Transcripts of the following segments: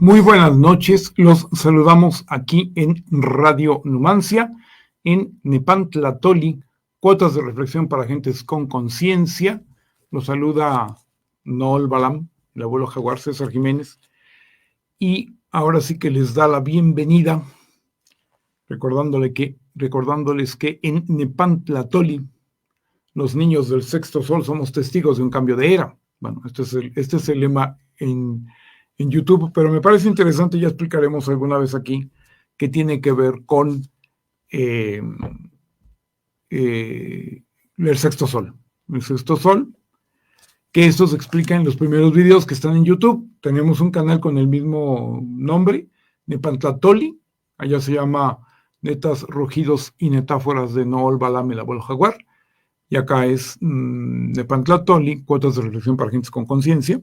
Muy buenas noches, los saludamos aquí en Radio Numancia, en Nepantla Toli, cuotas de reflexión para gentes con conciencia. Los saluda Noel Balam, el abuelo jaguar César Jiménez, y ahora sí que les da la bienvenida, recordándoles que en Nepantla Toli, los niños del sexto sol somos testigos de un cambio de era. Bueno, este es el lema en YouTube, pero me parece interesante, ya explicaremos alguna vez aquí, que tiene que ver con el sexto sol. El sexto sol, que esto se explica en los primeros videos que están en YouTube. Tenemos un canal con el mismo nombre, Nepantla Toli, allá se llama Netas, Rugidos y Metáforas de Noel Balam, el abuelo jaguar, y acá es Nepantla Toli, cuotas de reflexión para gentes con conciencia.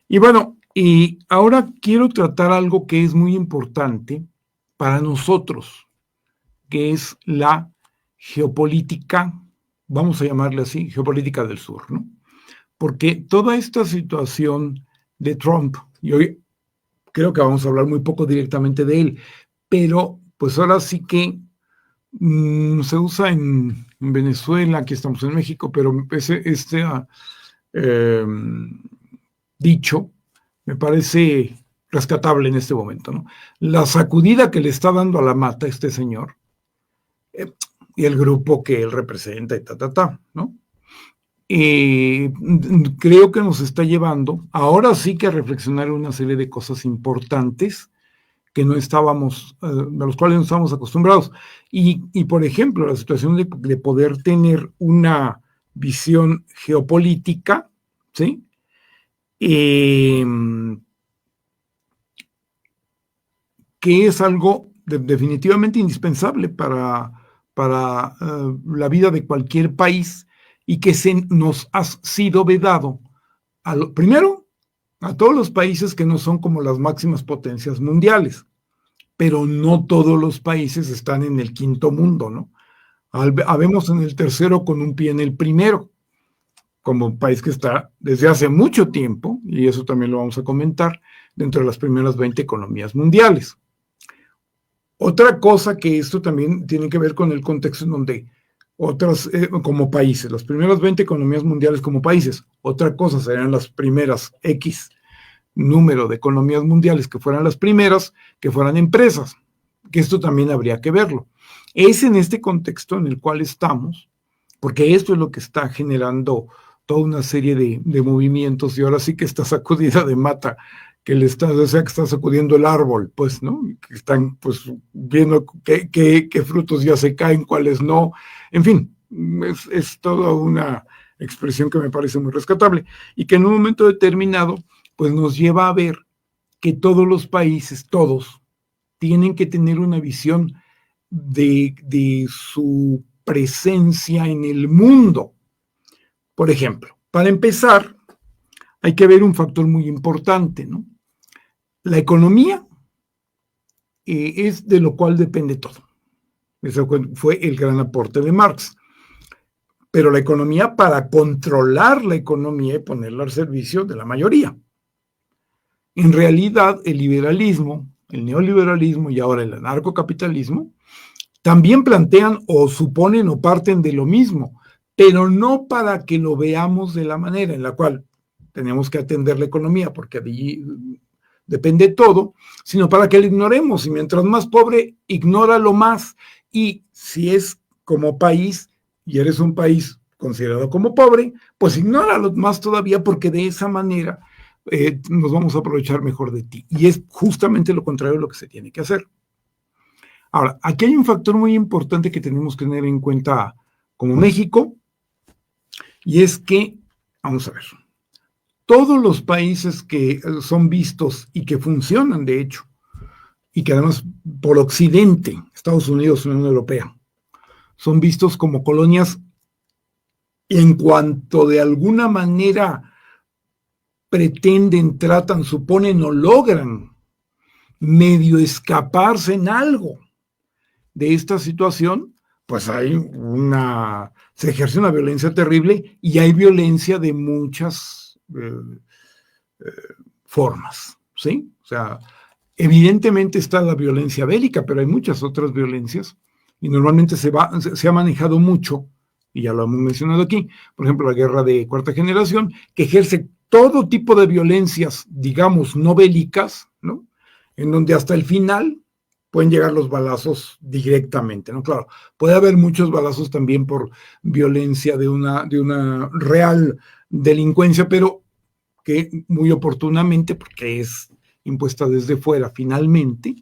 Y bueno, y ahora quiero tratar algo que es muy importante para nosotros, que es la geopolítica, vamos a llamarle así, geopolítica del sur, ¿no? Porque toda esta situación de Trump, y hoy creo que vamos a hablar muy poco directamente de él, pero pues ahora sí que se usa en Venezuela, aquí estamos en México, pero dicho me parece rescatable en este momento, ¿no? La sacudida que le está dando a la mata este señor y el grupo que él representa y ¿no? Creo que nos está llevando ahora sí que a reflexionar una serie de cosas importantes que no estábamos, a los cuales no estábamos acostumbrados. Y por ejemplo, la situación de poder tener una visión geopolítica, ¿sí? Que es algo definitivamente indispensable para la vida de cualquier país y que nos ha sido vedado, primero, a todos los países que no son como las máximas potencias mundiales, pero no todos los países están en el quinto mundo, ¿no? Habemos en el tercero con un pie en el primero, como país que está desde hace mucho tiempo, y eso también lo vamos a comentar, dentro de las primeras 20 economías mundiales. Otra cosa que esto también tiene que ver con el contexto en donde otras, como países, las primeras 20 economías mundiales como países, otra cosa serían las primeras X número de economías mundiales que fueran las primeras, que fueran empresas, que esto también habría que verlo. Es en este contexto en el cual estamos, porque esto es lo que está generando toda una serie de movimientos, y ahora sí que esta sacudida de mata que le está, o sea, que está sacudiendo el árbol, pues, ¿no? Que están, pues, viendo qué frutos ya se caen, cuáles no. En fin, es toda una expresión que me parece muy rescatable y que en un momento determinado, pues, nos lleva a ver que todos los países, todos, tienen que tener una visión de su presencia en el mundo. Por ejemplo, para empezar, hay que ver un factor muy importante, ¿no? La economía es de lo cual depende todo. Eso fue el gran aporte de Marx. Pero la economía, para controlar la economía y ponerla al servicio de la mayoría. En realidad, el liberalismo, el neoliberalismo y ahora el anarcocapitalismo también plantean o suponen o parten de lo mismo, pero no para que lo veamos de la manera en la cual tenemos que atender la economía, porque de allí depende todo, sino para que lo ignoremos, y mientras más pobre, ignóralo más, y si es como país, y eres un país considerado como pobre, pues ignóralo más todavía, porque de esa manera nos vamos a aprovechar mejor de ti, y es justamente lo contrario de lo que se tiene que hacer. Ahora, aquí hay un factor muy importante que tenemos que tener en cuenta como México, y es que, vamos a ver, todos los países que son vistos y que funcionan, de hecho, y que además por Occidente, Estados Unidos, Unión Europea, son vistos como colonias en cuanto de alguna manera pretenden, tratan, suponen o logran medio escaparse en algo de esta situación, pues se ejerce una violencia terrible, y hay violencia de muchas formas. ¿sí? O sea, evidentemente está la violencia bélica, pero hay muchas otras violencias y normalmente se ha manejado mucho, y ya lo hemos mencionado aquí, por ejemplo, la guerra de cuarta generación, que ejerce todo tipo de violencias, digamos, no bélicas, ¿no? En donde hasta el final pueden llegar los balazos directamente, ¿no? Claro, puede haber muchos balazos también por violencia de una real delincuencia, pero que muy oportunamente, porque es impuesta desde fuera finalmente,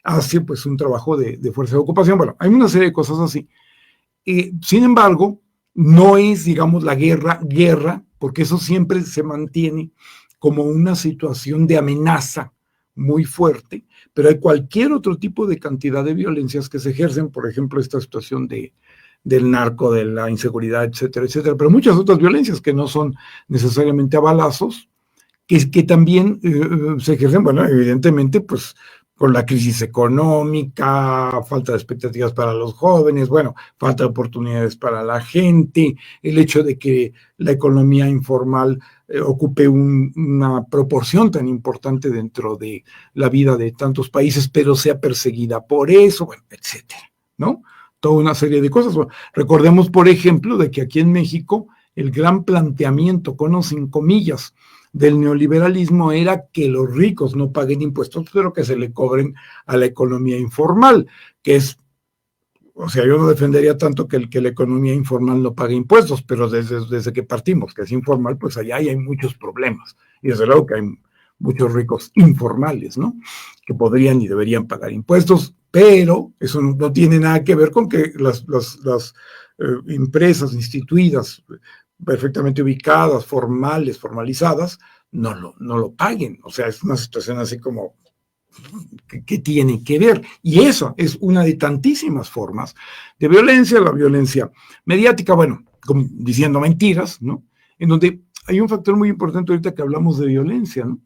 hace pues un trabajo de fuerza de ocupación. Bueno, hay una serie de cosas así. Sin embargo, no es, digamos, la guerra, porque eso siempre se mantiene como una situación de amenaza muy fuerte, pero hay cualquier otro tipo de cantidad de violencias que se ejercen, por ejemplo, esta situación del narco, de la inseguridad, etcétera, etcétera, pero muchas otras violencias que no son necesariamente a balazos, que también se ejercen, bueno, evidentemente, pues con la crisis económica, falta de expectativas para los jóvenes, bueno, falta de oportunidades para la gente, el hecho de que la economía informal ocupe una proporción tan importante dentro de la vida de tantos países, pero sea perseguida por eso, bueno, etcétera, ¿no? Toda una serie de cosas. Bueno, recordemos, por ejemplo, de que aquí en México el gran planteamiento, con o sin comillas, del neoliberalismo era que los ricos no paguen impuestos, pero que se le cobren a la economía informal, que es, o sea, yo no defendería tanto que la economía informal no pague impuestos, pero desde que partimos, que es informal, pues allá hay muchos problemas. Y desde luego que hay muchos ricos informales, ¿no? Que podrían y deberían pagar impuestos, pero eso no tiene nada que ver con que las empresas instituidas, perfectamente ubicadas, formales, formalizadas, no lo paguen. O sea, es una situación así como que tiene que ver. Y eso es una de tantísimas formas de violencia, la violencia mediática, bueno, como diciendo mentiras, ¿no? En donde hay un factor muy importante ahorita que hablamos de violencia, ¿no?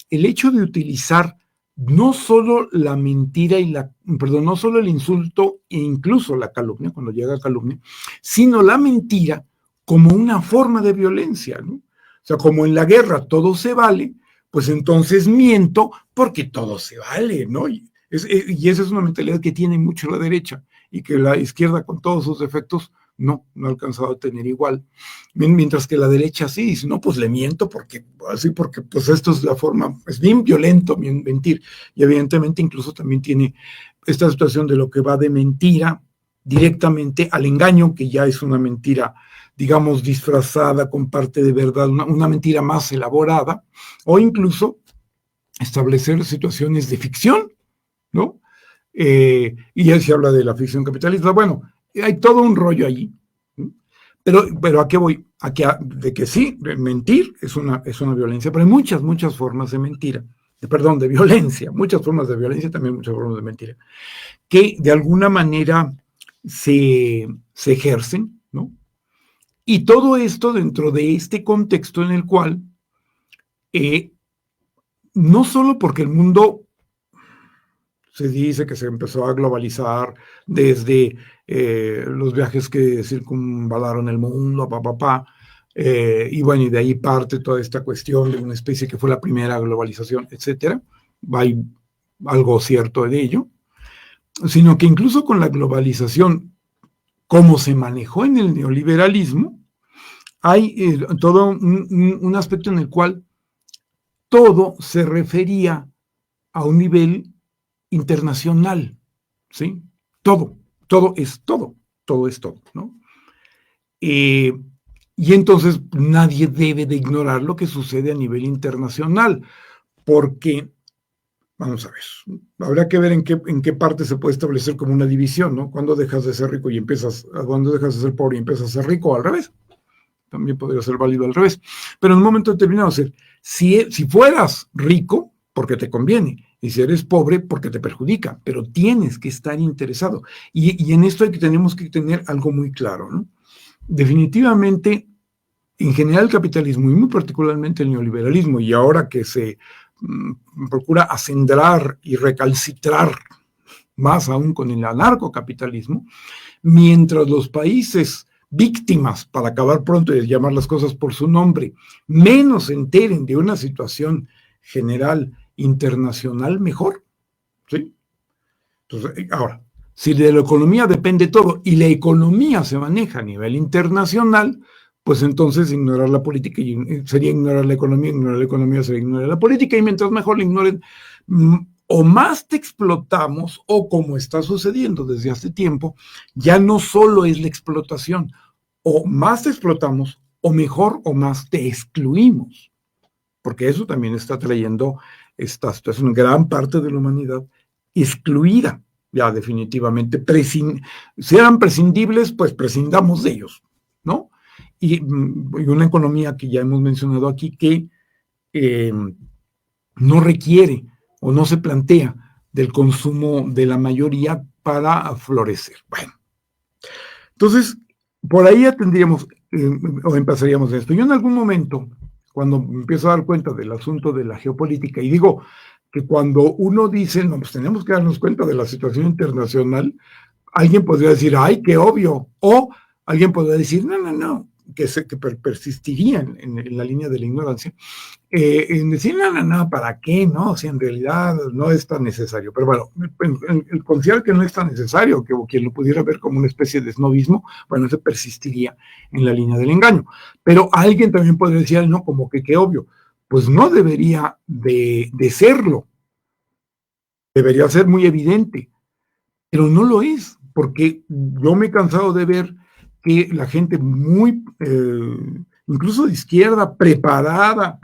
El hecho de utilizar no solo la mentira no solo el insulto e incluso la calumnia, cuando llega a calumnia, sino la mentira como una forma de violencia, ¿no? O sea, como en la guerra todo se vale, pues entonces miento porque todo se vale, ¿no? Y esa es una mentalidad que tiene mucho la derecha y que la izquierda, con todos sus defectos, no ha alcanzado a tener igual. Mientras que la derecha sí dice, no, pues le miento porque pues esto es la forma, es bien violento mentir. Y evidentemente incluso también tiene esta situación de lo que va de mentira directamente al engaño, que ya es una mentira, digamos, disfrazada con parte de verdad, una mentira más elaborada, o incluso establecer situaciones de ficción, ¿no? Y ya se habla de la ficción capitalista. Bueno, hay todo un rollo allí. ¿No? Pero ¿a qué voy? De que sí, mentir es una violencia, pero hay muchas formas de mentira, de violencia, muchas formas de violencia, también muchas formas de mentira, que de alguna manera se ejercen, ¿no? Y todo esto dentro de este contexto en el cual, no solo porque el mundo se dice que se empezó a globalizar desde los viajes que circunvalaron el mundo, y bueno, y de ahí parte toda esta cuestión de una especie que fue la primera globalización, etcétera. Hay algo cierto de ello, sino que incluso con la globalización, como se manejó en el neoliberalismo, hay todo un aspecto en el cual todo se refería a un nivel internacional, ¿sí? Todo es todo, ¿no? Y entonces nadie debe de ignorar lo que sucede a nivel internacional, porque, vamos a ver, habrá que ver en qué parte se puede establecer como una división, ¿no? Cuando dejas de ser rico y cuando dejas de ser pobre y empiezas a ser rico, o al revés. También podría ser válido al revés. Pero en un momento determinado, si fueras rico, porque te conviene, y si eres pobre, porque te perjudica, pero tienes que estar interesado. Y en esto tenemos que tener algo muy claro, ¿no? Definitivamente, en general el capitalismo, y muy particularmente el neoliberalismo, y ahora que se procura acendrar y recalcitrar más aún con el anarcocapitalismo, mientras los países víctimas, para acabar pronto y llamar las cosas por su nombre, menos se enteren de una situación general internacional mejor, ¿sí? Entonces, ahora, si de la economía depende todo y la economía se maneja a nivel internacional, pues entonces ignorar la política sería ignorar la economía sería ignorar la política, y mientras mejor la ignoren, o más te explotamos, o como está sucediendo desde hace tiempo, ya no solo es la explotación, o más te explotamos, o mejor o más te excluimos, porque eso también está trayendo esta situación, gran parte de la humanidad excluida, ya definitivamente. Si eran prescindibles, pues prescindamos de ellos, ¿no? Y una economía que ya hemos mencionado aquí que no requiere o no se plantea del consumo de la mayoría para florecer. Bueno, entonces, por ahí ya tendríamos, o empezaríamos esto. Yo en algún momento, cuando me empiezo a dar cuenta del asunto de la geopolítica, y digo que cuando uno dice, no, pues tenemos que darnos cuenta de la situación internacional, alguien podría decir, ay, qué obvio, o alguien podría decir, no, que persistiría en la línea de la ignorancia, en decir, no, ¿para qué? No, si en realidad no es tan necesario. Pero bueno, el considerar que no es tan necesario, que quien lo pudiera ver como una especie de snobismo, bueno, eso persistiría en la línea del engaño. Pero alguien también podría decir, no, como que qué obvio. Pues no debería de serlo. Debería ser muy evidente, pero no lo es, porque yo me he cansado de ver que la gente muy, incluso de izquierda, preparada,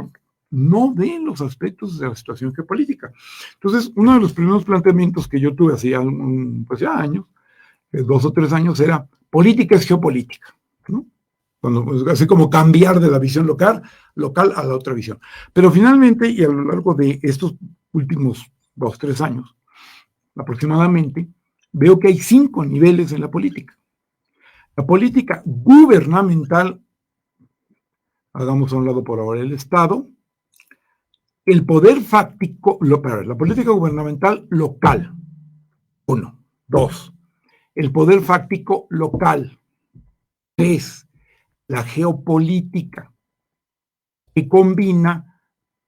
no ve los aspectos de la situación geopolítica. Entonces, uno de los primeros planteamientos que yo tuve hace ya, pues ya años, 2 o 3 años, era política es geopolítica, ¿no? Así como cambiar de la visión local a la otra visión. Pero finalmente, y a lo largo de estos últimos 2, 3 años, aproximadamente, veo que hay 5 niveles en la política. La política gubernamental, hagamos a un lado por ahora el Estado, el poder fáctico, la política gubernamental local, 1. 2. El poder fáctico local. 3. La geopolítica, que combina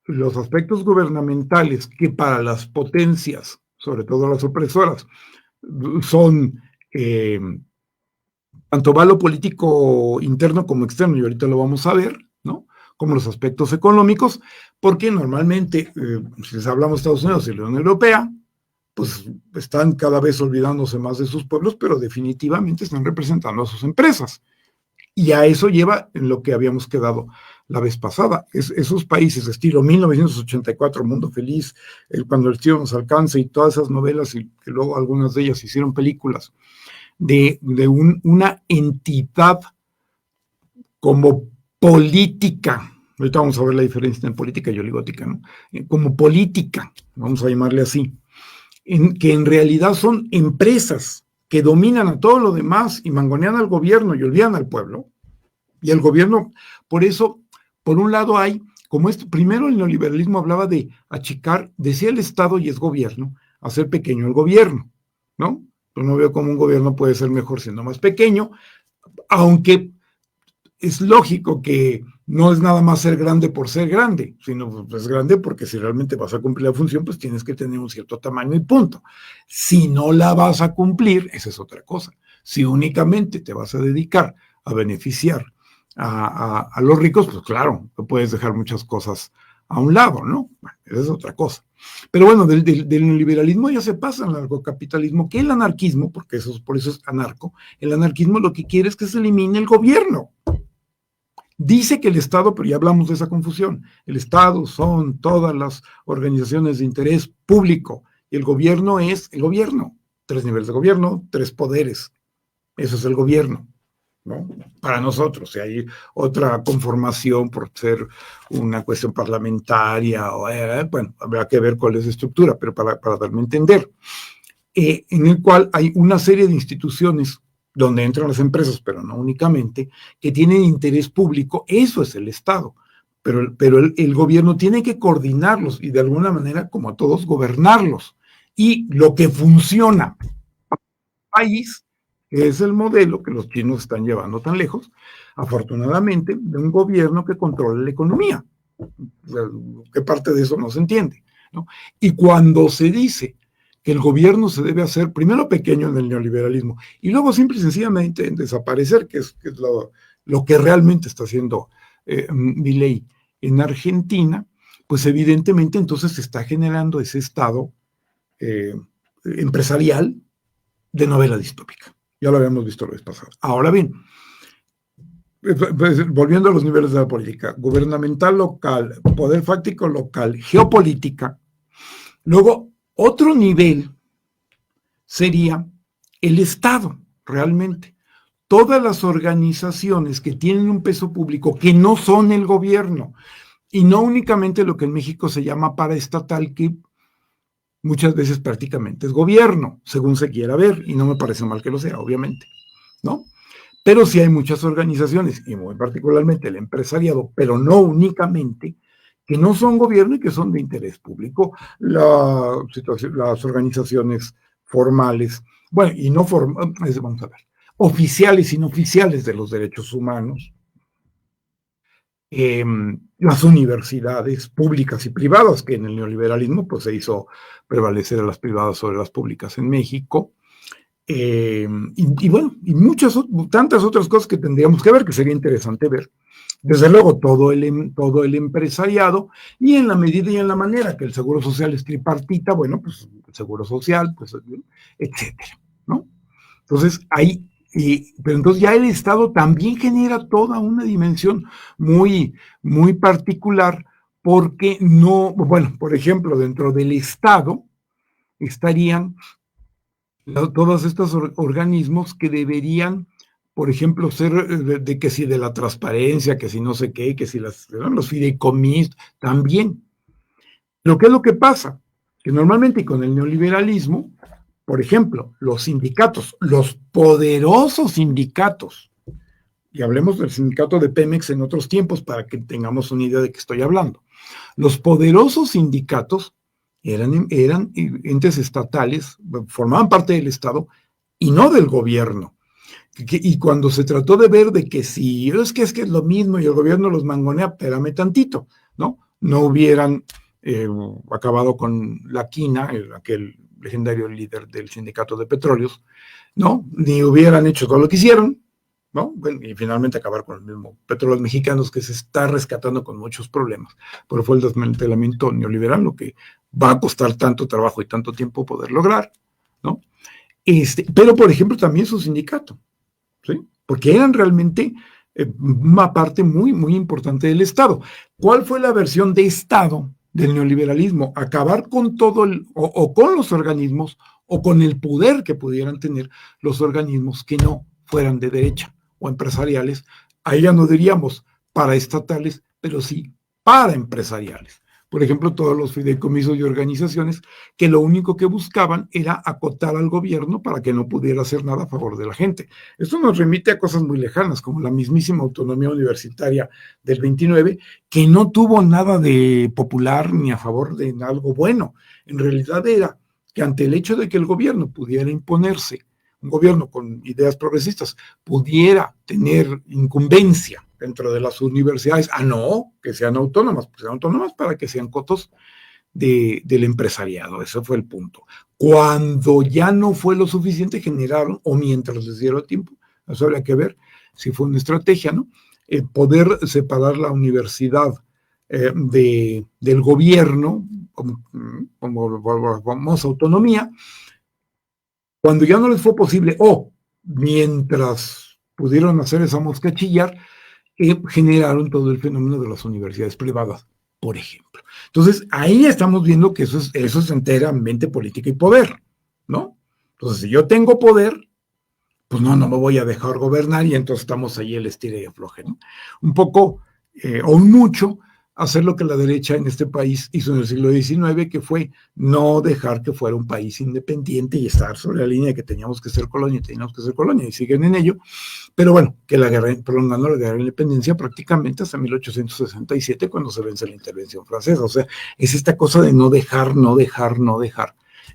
los aspectos gubernamentales que para las potencias, sobre todo las opresoras, son tanto va lo político interno como externo, y ahorita lo vamos a ver, ¿no? Como los aspectos económicos, porque normalmente, si les hablamos de Estados Unidos y la Unión Europea, pues están cada vez olvidándose más de sus pueblos, pero definitivamente están representando a sus empresas. Y a eso lleva en lo que habíamos quedado la vez pasada. Esos países, estilo 1984, Mundo Feliz, Cuando el cielo nos alcance, y todas esas novelas, y que luego algunas de ellas hicieron películas, de una entidad como política. Ahorita vamos a ver la diferencia en política y oligótica, ¿no? Como política, vamos a llamarle así, que en realidad son empresas que dominan a todo lo demás y mangonean al gobierno y olvidan al pueblo. Y el gobierno, por eso, por un lado hay, como esto, primero el neoliberalismo hablaba de achicar, decía el Estado y es gobierno, hacer pequeño el gobierno, ¿no? Yo no veo cómo un gobierno puede ser mejor siendo más pequeño, aunque es lógico que no es nada más ser grande por ser grande, sino es grande porque si realmente vas a cumplir la función, pues tienes que tener un cierto tamaño y punto. Si no la vas a cumplir, esa es otra cosa. Si únicamente te vas a dedicar a beneficiar a los ricos, pues claro, puedes dejar muchas cosas a un lado, ¿no? Bueno, esa es otra cosa. Pero bueno, del neoliberalismo ya se pasa al anarcocapitalismo, que el anarquismo, porque por eso es anarco, el anarquismo lo que quiere es que se elimine el gobierno. Dice que el Estado, pero ya hablamos de esa confusión, el Estado son todas las organizaciones de interés público y el gobierno es el gobierno. 3 niveles de gobierno, 3 poderes. Eso es el gobierno, ¿no? Para nosotros, si hay otra conformación por ser una cuestión parlamentaria, bueno, habrá que ver cuál es la estructura, pero para darme a entender, en el cual hay una serie de instituciones donde entran las empresas, pero no únicamente, que tienen interés público, eso es el Estado. Pero el gobierno tiene que coordinarlos y de alguna manera, como a todos, gobernarlos. Y lo que funciona país, que es el modelo que los chinos están llevando tan lejos, afortunadamente, de un gobierno que controla la economía. ¿Qué parte de eso no se entiende? ¿no? Y cuando se dice que el gobierno se debe hacer primero pequeño en el neoliberalismo y luego simple y sencillamente en desaparecer, que es lo que realmente está haciendo Milei en Argentina, pues evidentemente entonces se está generando ese estado empresarial de novela distópica. Ya lo habíamos visto la vez pasada. Ahora bien, pues, volviendo a los niveles de la política, gubernamental local, poder fáctico local, geopolítica. Luego, otro nivel sería el Estado, realmente. Todas las organizaciones que tienen un peso público, que no son el gobierno, y no únicamente lo que en México se llama paraestatal, que muchas veces prácticamente es gobierno, según se quiera ver, y no me parece mal que lo sea, obviamente, ¿no? Pero sí hay muchas organizaciones, y muy particularmente el empresariado, pero no únicamente, que no son gobierno y que son de interés público. Las organizaciones formales, bueno, y no formales, vamos a ver, oficiales y no oficiales de los derechos humanos, las universidades públicas y privadas, que en el neoliberalismo pues se hizo prevalecer a las privadas sobre las públicas en México, y bueno, y tantas otras cosas que tendríamos que ver, que sería interesante ver. Desde luego todo el empresariado, y en la medida y en la manera que el seguro social es tripartita, bueno, pues el seguro social, pues etcétera, ¿no? Entonces pero entonces ya el Estado también genera toda una dimensión muy, muy particular, porque no, bueno, por ejemplo, dentro del Estado estarían todos estos organismos que deberían, por ejemplo, ser de que si de la transparencia, que si no sé qué, que si los fideicomisos, también. Pero ¿qué es lo que pasa? Que normalmente con el neoliberalismo, por ejemplo, los sindicatos, los poderosos sindicatos, y hablemos del sindicato de Pemex en otros tiempos para que tengamos una idea de qué estoy hablando. Los poderosos sindicatos eran entes estatales, formaban parte del Estado y no del gobierno. Y cuando se trató de ver de que si es que es lo mismo y el gobierno los mangonea, espérame tantito, ¿no? No hubieran acabado con la quina, aquel legendario líder del sindicato de petróleos, ¿no? Ni hubieran hecho todo lo que hicieron, ¿no? Bueno, y finalmente acabar con el mismo Petróleos Mexicanos, que se está rescatando con muchos problemas, pero fue el desmantelamiento neoliberal lo que va a costar tanto trabajo y tanto tiempo poder lograr, ¿no? Pero, por ejemplo, también su sindicato, ¿sí? Porque eran realmente una parte muy, muy importante del Estado. ¿Cuál fue la versión de Estado del neoliberalismo? Acabar con todo o con los organismos o con el poder que pudieran tener los organismos que no fueran de derecha o empresariales. Ahí ya no diríamos paraestatales, pero sí para empresariales. Por ejemplo, todos los fideicomisos y organizaciones que lo único que buscaban era acotar al gobierno para que no pudiera hacer nada a favor de la gente. Esto nos remite a cosas muy lejanas, como la mismísima autonomía universitaria del 29, que no tuvo nada de popular ni a favor de algo bueno. En realidad era que ante el hecho de que el gobierno pudiera imponerse, un gobierno con ideas progresistas, pudiera tener incumbencia dentro de las universidades, no, que sean autónomas para que sean cotos del empresariado. Ese fue el punto. Cuando ya no fue lo suficiente, generaron, o mientras les dieron tiempo, eso habría que ver si fue una estrategia, ¿no? Poder separar la universidad del gobierno, como famosa autonomía, cuando ya no les fue posible, o mientras pudieron hacer esa mosca chillar, generaron todo el fenómeno de las universidades privadas, por ejemplo. Entonces, ahí estamos viendo que eso es enteramente política y poder, ¿no? Entonces, si yo tengo poder, pues no me voy a dejar gobernar y entonces estamos ahí el estire y afloje, ¿no? Un poco, o un mucho, hacer lo que la derecha en este país hizo en el siglo XIX, que fue no dejar que fuera un país independiente y estar sobre la línea de que teníamos que ser colonia, y siguen en ello, pero bueno, que prolongando la guerra de la independencia prácticamente hasta 1867, cuando se vence la intervención francesa. O sea, es esta cosa de no dejar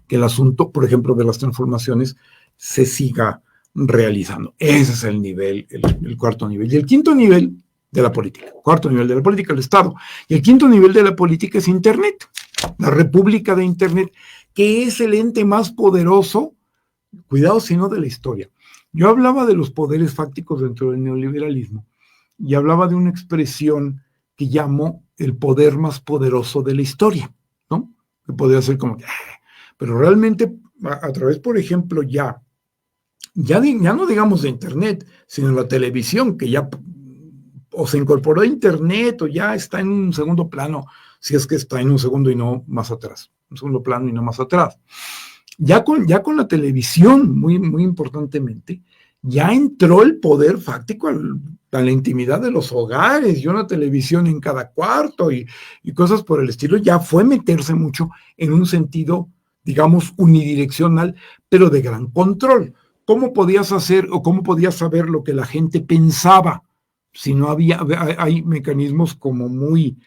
que el asunto, por ejemplo, de las transformaciones se siga realizando. Ese es el nivel, el cuarto nivel. Y el quinto nivel de la política, cuarto nivel de la política, el Estado. Y el quinto nivel de la política es Internet. la república de Internet, que es el ente más poderoso, cuidado si no de la historia. Yo hablaba de los poderes fácticos dentro del neoliberalismo y hablaba de una expresión que llamo el poder más poderoso de la historia, ¿no? Que podría ser como que, pero realmente a través, por ejemplo, ya no digamos de Internet, sino la televisión, que ya o se incorporó a Internet o ya está en un segundo plano, si es que está en un segundo y no más atrás, un segundo plano y no más atrás. Ya con la televisión, muy, muy importantemente, ya entró el poder fáctico a la intimidad de los hogares y una televisión en cada cuarto y cosas por el estilo. Ya fue meterse mucho en un sentido, digamos, unidireccional, pero de gran control. ¿Cómo podías hacer o cómo podías saber lo que la gente pensaba si no hay mecanismos como muy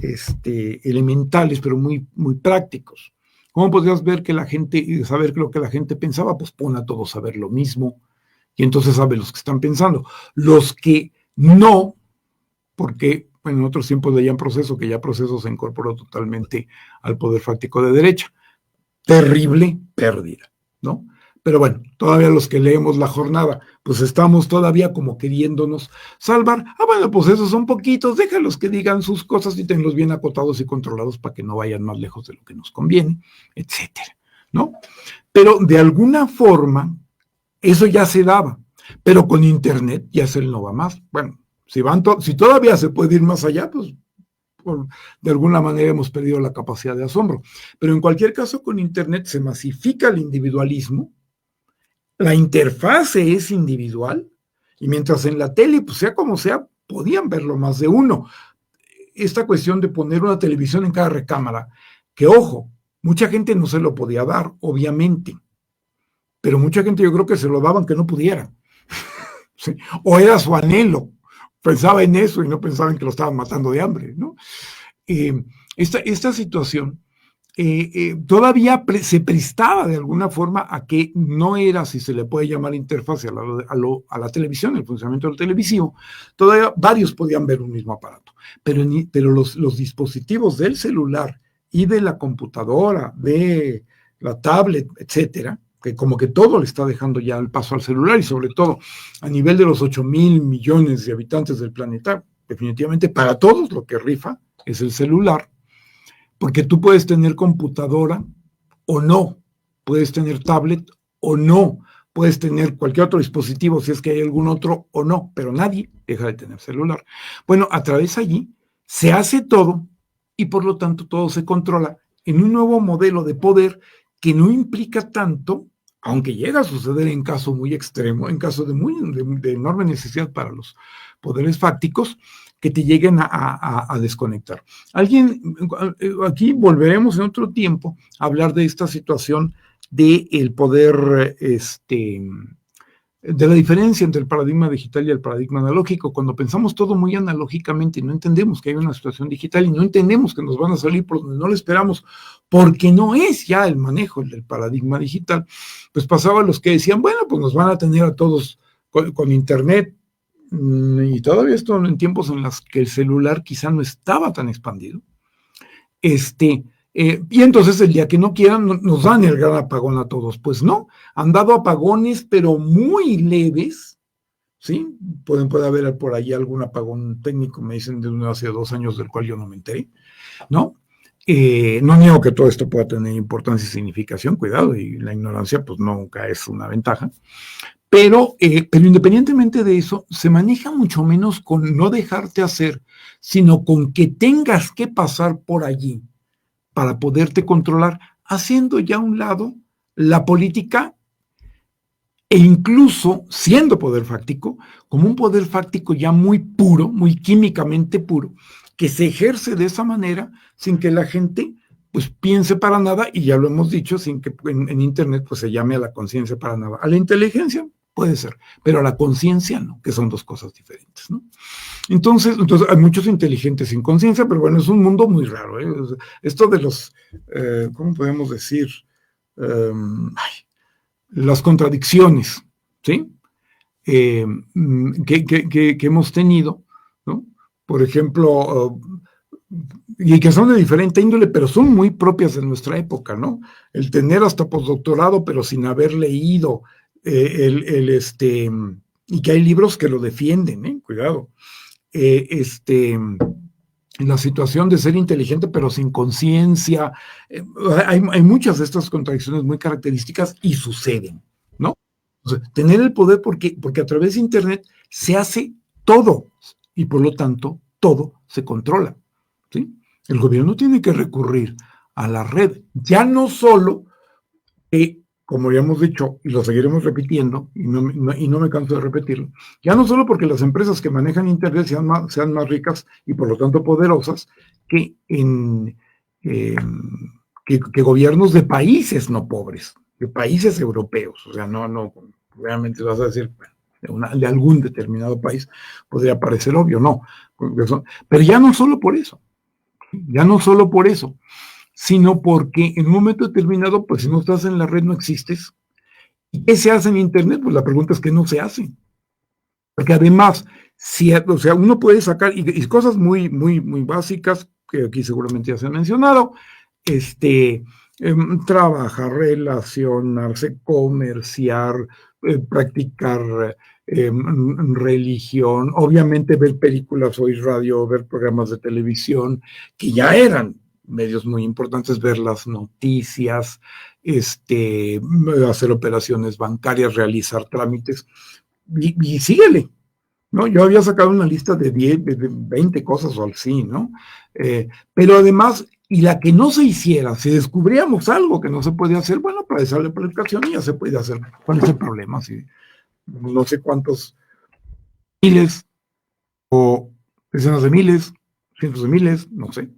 elementales, pero muy, muy prácticos? ¿Cómo podrías saber lo que la gente pensaba? Pues pon a todos a ver lo mismo y entonces sabe los que están pensando. Los que no, porque en otros tiempos leían Proceso, que ya Proceso se incorporó totalmente al poder fáctico de derecha. Terrible pérdida, ¿no? Pero bueno, todavía los que leemos La Jornada, pues estamos todavía como queriéndonos salvar. Bueno, pues esos son poquitos, déjalos que digan sus cosas y tenlos bien acotados y controlados para que no vayan más lejos de lo que nos conviene, etcétera, ¿no? Pero de alguna forma, eso ya se daba, pero con Internet ya se no va más. Bueno, si todavía se puede ir más allá, pues de alguna manera hemos perdido la capacidad de asombro. Pero en cualquier caso, con Internet se masifica el individualismo, la interfase es individual, y mientras en la tele, pues sea como sea, podían verlo más de uno. Esta cuestión de poner una televisión en cada recámara, que ojo, mucha gente no se lo podía dar, obviamente, pero mucha gente yo creo que se lo daban que no pudiera. ¿Sí? O era su anhelo, pensaba en eso y no pensaba en que lo estaban matando de hambre, ¿no? Esta situación todavía se prestaba de alguna forma a que no era, si se le puede llamar interfase a la televisión, el funcionamiento del televisivo, todavía varios podían ver un mismo aparato, pero los dispositivos del celular y de la computadora, de la tablet, etcétera, que como que todo le está dejando ya el paso al celular y sobre todo a nivel de los 8,000 millones de habitantes del planeta, definitivamente para todos lo que rifa es el celular. Porque tú puedes tener computadora o no, puedes tener tablet o no, puedes tener cualquier otro dispositivo si es que hay algún otro o no, pero nadie deja de tener celular. Bueno, a través allí se hace todo y por lo tanto todo se controla en un nuevo modelo de poder que no implica tanto, aunque llega a suceder en caso muy extremo, en caso de enorme necesidad para los poderes fácticos, que te lleguen a desconectar. Aquí volveremos en otro tiempo a hablar de esta situación del poder, de la diferencia entre el paradigma digital y el paradigma analógico. Cuando pensamos todo muy analógicamente y no entendemos que hay una situación digital y no entendemos que nos van a salir por donde no lo esperamos, porque no es ya el manejo del paradigma digital, pues pasaba los que decían, bueno, pues nos van a tener a todos con Internet, y todavía esto en tiempos en los que el celular quizá no estaba tan expandido, y entonces el día que no quieran nos dan el gran apagón a todos. Pues no, han dado apagones pero muy leves, ¿sí? Puede haber por ahí algún apagón técnico, me dicen de uno hace 2 años del cual yo no me enteré, ¿no? No niego que todo esto pueda tener importancia y significación, cuidado, y la ignorancia pues nunca es una ventaja, pero independientemente de eso, se maneja mucho menos con no dejarte hacer, sino con que tengas que pasar por allí para poderte controlar, haciendo ya a un lado la política e incluso siendo poder fáctico, como un poder fáctico ya muy puro, muy químicamente puro, que se ejerce de esa manera sin que la gente pues piense para nada, y ya lo hemos dicho, sin que en Internet pues se llame a la conciencia para nada. A la inteligencia puede ser, pero a la conciencia no, que son dos cosas diferentes, ¿no? Entonces hay muchos inteligentes sin conciencia, pero bueno, es un mundo muy raro, ¿eh? Esto de los, ¿cómo podemos decir? Las contradicciones, ¿sí? Que hemos tenido, ¿no? Por ejemplo, y que son de diferente índole, pero son muy propias de nuestra época, ¿no? El tener hasta postdoctorado, pero sin haber leído, y que hay libros que lo defienden, cuidado. En la situación de ser inteligente pero sin conciencia, hay muchas de estas contradicciones muy características y suceden, ¿no? O sea, tener el poder porque a través de Internet se hace todo y por lo tanto todo se controla, ¿sí? El gobierno tiene que recurrir a la red, ya no solo como ya hemos dicho, y lo seguiremos repitiendo, y no me canso de repetirlo, ya no solo porque las empresas que manejan Internet sean más ricas y por lo tanto poderosas que, que gobiernos de países no pobres, de países europeos. O sea, no realmente vas a decir, bueno, de algún determinado país podría parecer obvio, no. Pero ya no solo por eso, sino porque en un momento determinado, pues si no estás en la red no existes. ¿Y qué se hace en Internet? Pues la pregunta es que no se hace. Porque además, o sea, uno puede sacar, y cosas muy, muy, muy básicas, que aquí seguramente ya se han mencionado, trabajar, relacionarse, comerciar, practicar religión, obviamente ver películas, oír radio, ver programas de televisión, que ya eran medios muy importantes, ver las noticias, hacer operaciones bancarias, realizar trámites, y síguele, ¿no? Yo había sacado una lista de 10, de 20 cosas o así, ¿no? Pero además, y la que no se hiciera, si descubríamos algo que no se podía hacer, bueno, para esa aplicación ya se puede hacer. ¿Cuál es el problema? Si no sé cuántos miles o decenas de miles, cientos de miles, no sé,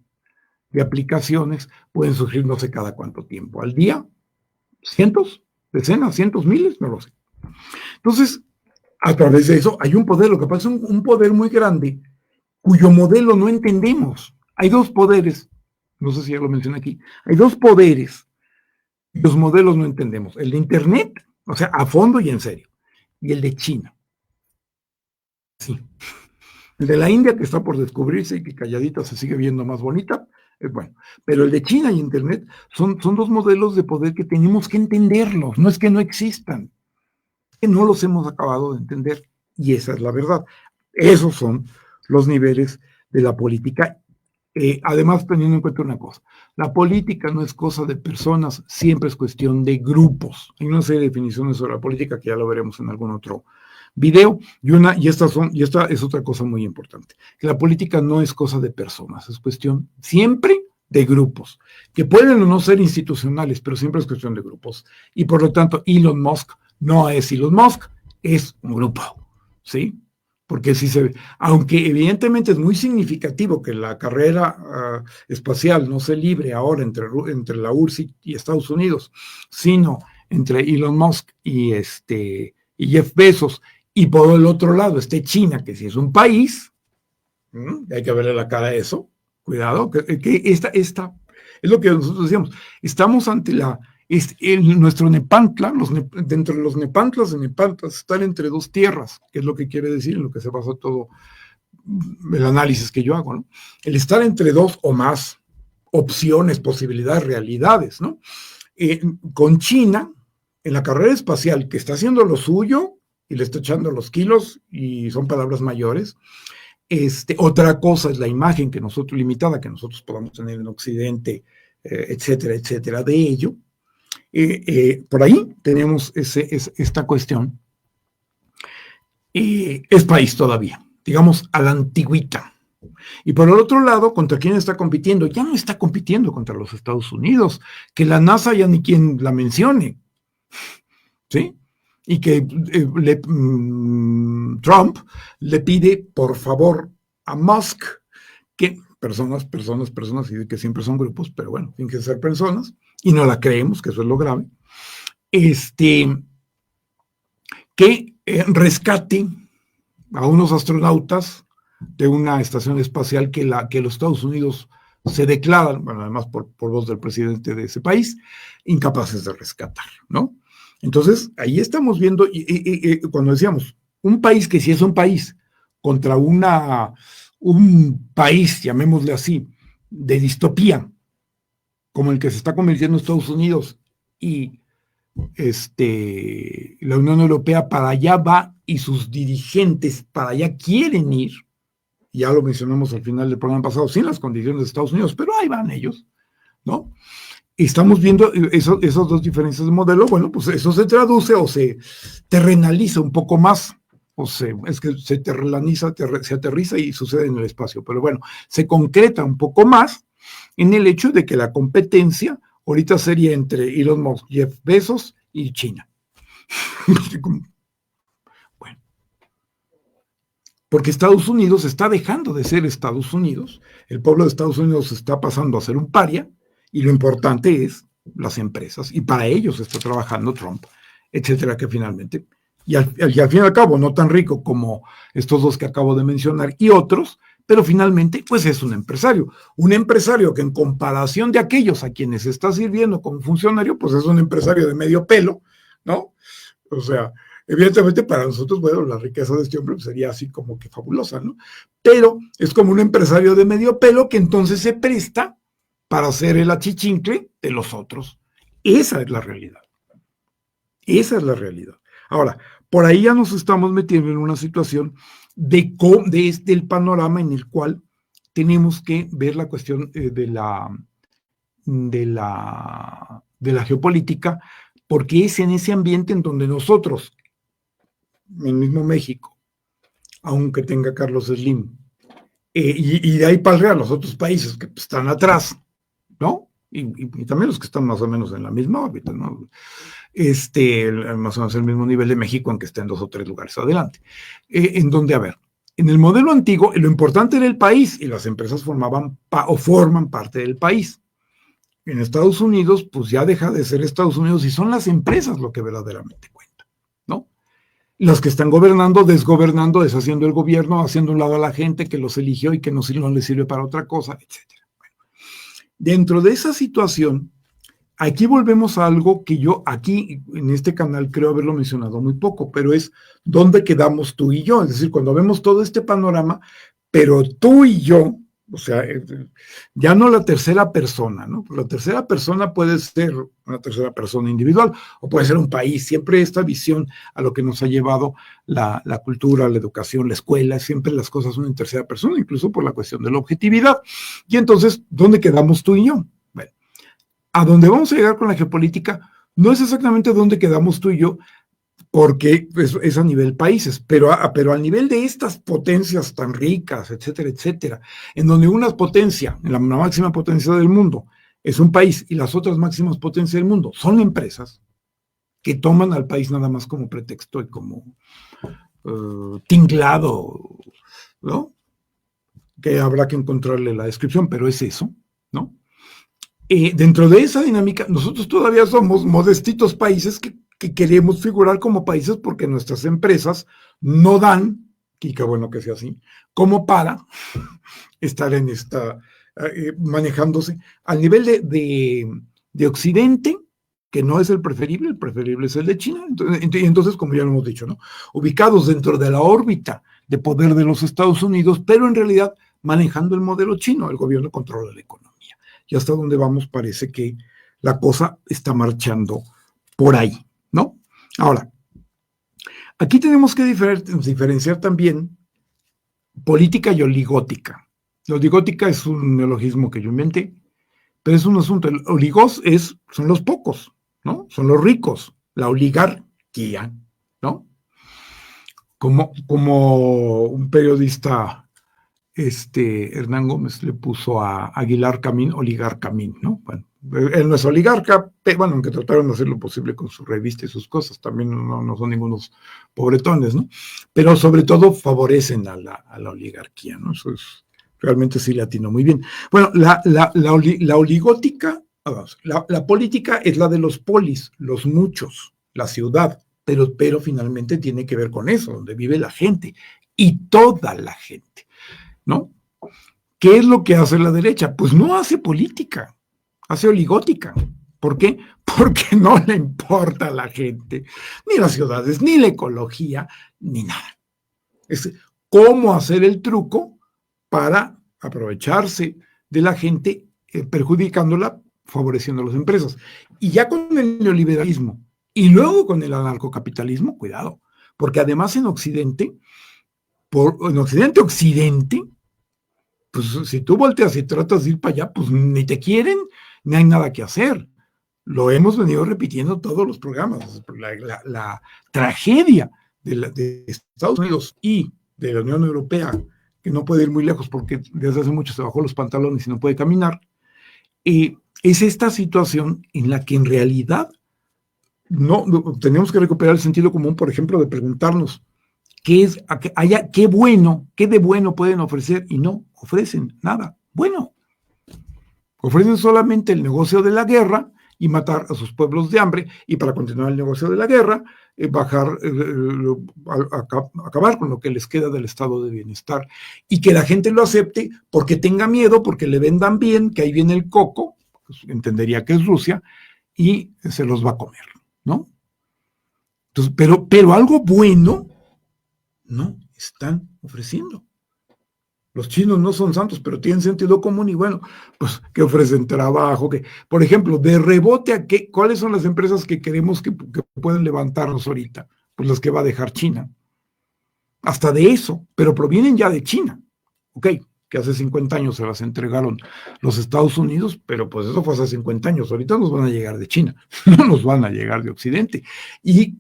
de aplicaciones pueden surgir no sé cada cuánto tiempo. ¿Al día? ¿Cientos? ¿Decenas? ¿Cientos? ¿Miles? No lo sé. Entonces, a través de eso hay un poder, lo que pasa es un poder muy grande cuyo modelo no entendemos. Hay dos poderes, no sé si ya lo mencioné aquí, hay dos poderes, los modelos no entendemos, el de Internet, o sea, a fondo y en serio, y el de China. Sí. El de la India, que está por descubrirse y que calladita se sigue viendo más bonita, bueno, pero el de China y Internet son dos modelos de poder que tenemos que entenderlos, no es que no existan, es que no los hemos acabado de entender, y esa es la verdad. Esos son los niveles de la política. Además, teniendo en cuenta una cosa, la política no es cosa de personas, siempre es cuestión de grupos. Hay una serie de definiciones sobre la política que ya lo veremos en algún otro video, y esta es otra cosa muy importante, que la política no es cosa de personas, es cuestión siempre de grupos, que pueden o no ser institucionales, pero siempre es cuestión de grupos. Y por lo tanto, Elon Musk no es Elon Musk, es un grupo, ¿sí? Porque si se ve, aunque evidentemente es muy significativo que la carrera espacial no se libre ahora entre la URSS y Estados Unidos, sino entre Elon Musk y Jeff Bezos, y por el otro lado China, que si es un país, hay que verle la cara a eso, cuidado, que esta es lo que nosotros decíamos, estamos ante nuestro Nepantla, dentro de los Nepantlas de Nepantlas están entre dos tierras, que es lo que quiere decir, en lo que se basa todo el análisis que yo hago, ¿no? El estar entre dos o más opciones, posibilidades, realidades, ¿no? Con China, en la carrera espacial, que está haciendo lo suyo y le está echando los kilos, y son palabras mayores. Otra cosa es la imagen limitada que nosotros podamos tener en Occidente, etcétera, etcétera, de ello. Por ahí tenemos esta cuestión. Es país todavía, digamos, a la antigüita. Y por el otro lado, ¿contra quién está compitiendo? Ya no está compitiendo contra los Estados Unidos, que la NASA ya ni quien la mencione, ¿sí? Y que Trump le pide, por favor, a Musk, que personas, y que siempre son grupos, pero bueno, tienen que ser personas, y no la creemos, que eso es lo grave, que rescate a unos astronautas de una estación espacial que los Estados Unidos se declaran, bueno, además por voz del presidente de ese país, incapaces de rescatar, ¿no? Entonces, ahí estamos viendo, y cuando decíamos, un país que sí es un país, contra un país, llamémosle así, de distopía, como el que se está convirtiendo Estados Unidos y la Unión Europea para allá va y sus dirigentes para allá quieren ir, ya lo mencionamos al final del programa pasado, sin las condiciones de Estados Unidos, pero ahí van ellos, ¿no? Y estamos viendo esas dos diferencias de modelo, bueno, pues eso se traduce o se terrenaliza un poco más, es que se terreniza, se aterriza y sucede en el espacio, pero bueno, se concreta un poco más en el hecho de que la competencia ahorita sería entre Elon Musk, Jeff Bezos y China. Bueno, porque Estados Unidos está dejando de ser Estados Unidos, el pueblo de Estados Unidos está pasando a ser un paria, y lo importante es las empresas, y para ellos está trabajando Trump, etcétera, que finalmente, y al fin y al cabo, no tan rico como estos dos que acabo de mencionar y otros, pero finalmente, pues es un empresario que en comparación de aquellos a quienes está sirviendo como funcionario, pues es un empresario de medio pelo, ¿no? O sea, evidentemente para nosotros, bueno, la riqueza de este hombre sería así como que fabulosa, ¿no? Pero es como un empresario de medio pelo que entonces se presta para ser el achichincle de los otros. Esa es la realidad. Esa es la realidad. Ahora, por ahí ya nos estamos metiendo en una situación del panorama en el cual tenemos que ver la cuestión de la geopolítica, porque es en ese ambiente en donde nosotros, el mismo México, aunque tenga Carlos Slim, y de ahí para arriba los otros países que están atrás, ¿no? Y también los que están más o menos en la misma órbita, ¿no? Más o menos el mismo nivel de México, aunque esté en 2 o 3 lugares adelante. En donde, a ver, en el modelo antiguo, lo importante era el país y las empresas forman parte del país. En Estados Unidos, pues ya deja de ser Estados Unidos y son las empresas lo que verdaderamente cuenta, ¿no? Las que están gobernando, desgobernando, deshaciendo el gobierno, haciendo un lado a la gente que los eligió y que no les sirve para otra cosa, etc. Bueno, dentro de esa situación, aquí volvemos a algo que yo aquí en este canal creo haberlo mencionado muy poco, pero es dónde quedamos tú y yo. Es decir, cuando vemos todo este panorama, pero tú y yo, o sea, ya no la tercera persona, ¿no? La tercera persona puede ser una tercera persona individual o puede ser un país. Siempre esta visión a lo que nos ha llevado la cultura, la educación, la escuela, siempre las cosas son en tercera persona, incluso por la cuestión de la objetividad. Y entonces, ¿dónde quedamos tú y yo? Bueno, a donde vamos a llegar con la geopolítica no es exactamente donde quedamos tú y yo, porque es a nivel países, pero al nivel de estas potencias tan ricas, etcétera, etcétera, en donde una potencia, la máxima potencia del mundo, es un país y las otras máximas potencias del mundo son empresas que toman al país nada más como pretexto y como tinglado, ¿no? Que habrá que encontrarle la descripción, pero es eso, ¿no? Dentro de esa dinámica, nosotros todavía somos modestitos países que queremos figurar como países porque nuestras empresas no dan, y qué bueno que sea así, como para estar en manejándose al nivel de Occidente, que no es el preferible es el de China. Entonces, como ya lo hemos dicho, ¿no? Ubicados dentro de la órbita de poder de los Estados Unidos, pero en realidad manejando el modelo chino, el gobierno controla la economía. Y hasta donde vamos parece que la cosa está marchando por ahí, ¿no? Ahora, aquí tenemos que diferenciar también política y oligótica. La oligótica es un neologismo que yo inventé, pero es un asunto. El oligos son los pocos, ¿no? Son los ricos, la oligarquía, ¿no? Como un periodista, Hernán Gómez le puso a Aguilar Camín, oligarcamín, ¿no? Bueno, él no es oligarca, bueno, aunque trataron de hacer lo posible con su revista y sus cosas, también no son ningunos pobretones, ¿no? Pero sobre todo favorecen a la oligarquía, ¿no? Eso es, realmente sí le atinó muy bien. Bueno, la oligótica, la política es la de los polis, los muchos, la ciudad, pero finalmente tiene que ver con eso, donde vive la gente, y toda la gente, ¿no? ¿Qué es lo que hace la derecha? Pues no hace política, hace oligótica. ¿Por qué? Porque no le importa a la gente, ni las ciudades, ni la ecología, ni nada. Es cómo hacer el truco para aprovecharse de la gente, perjudicándola, favoreciendo a las empresas. Y ya con el neoliberalismo y luego con el anarcocapitalismo, cuidado, porque además en Occidente, Occidente, pues si tú volteas y tratas de ir para allá, pues ni te quieren, ni hay nada que hacer. Lo hemos venido repitiendo todos los programas. La tragedia de Estados Unidos y de la Unión Europea, que no puede ir muy lejos porque desde hace mucho se bajó los pantalones y no puede caminar, es esta situación en la que en realidad no tenemos que recuperar el sentido común, por ejemplo, de preguntarnos qué de bueno pueden ofrecer, y no ofrecen nada bueno. Ofrecen solamente el negocio de la guerra y matar a sus pueblos de hambre, y para continuar el negocio de la guerra, acabar con lo que les queda del estado de bienestar, y que la gente lo acepte porque tenga miedo, porque le vendan bien, que ahí viene el coco, pues entendería que es Rusia, y se los va a comer, ¿no? Entonces, pero algo bueno no están ofreciendo. Los chinos no son santos, pero tienen sentido común y bueno, pues que ofrecen trabajo, que, por ejemplo, de rebote ¿cuáles son las empresas que queremos que pueden levantarnos ahorita? Pues las que va a dejar China. Hasta de eso, pero provienen ya de China. Ok, que hace 50 años se las entregaron los Estados Unidos, pero pues eso fue hace 50 años. Ahorita nos van a llegar de China, no nos van a llegar de Occidente. Y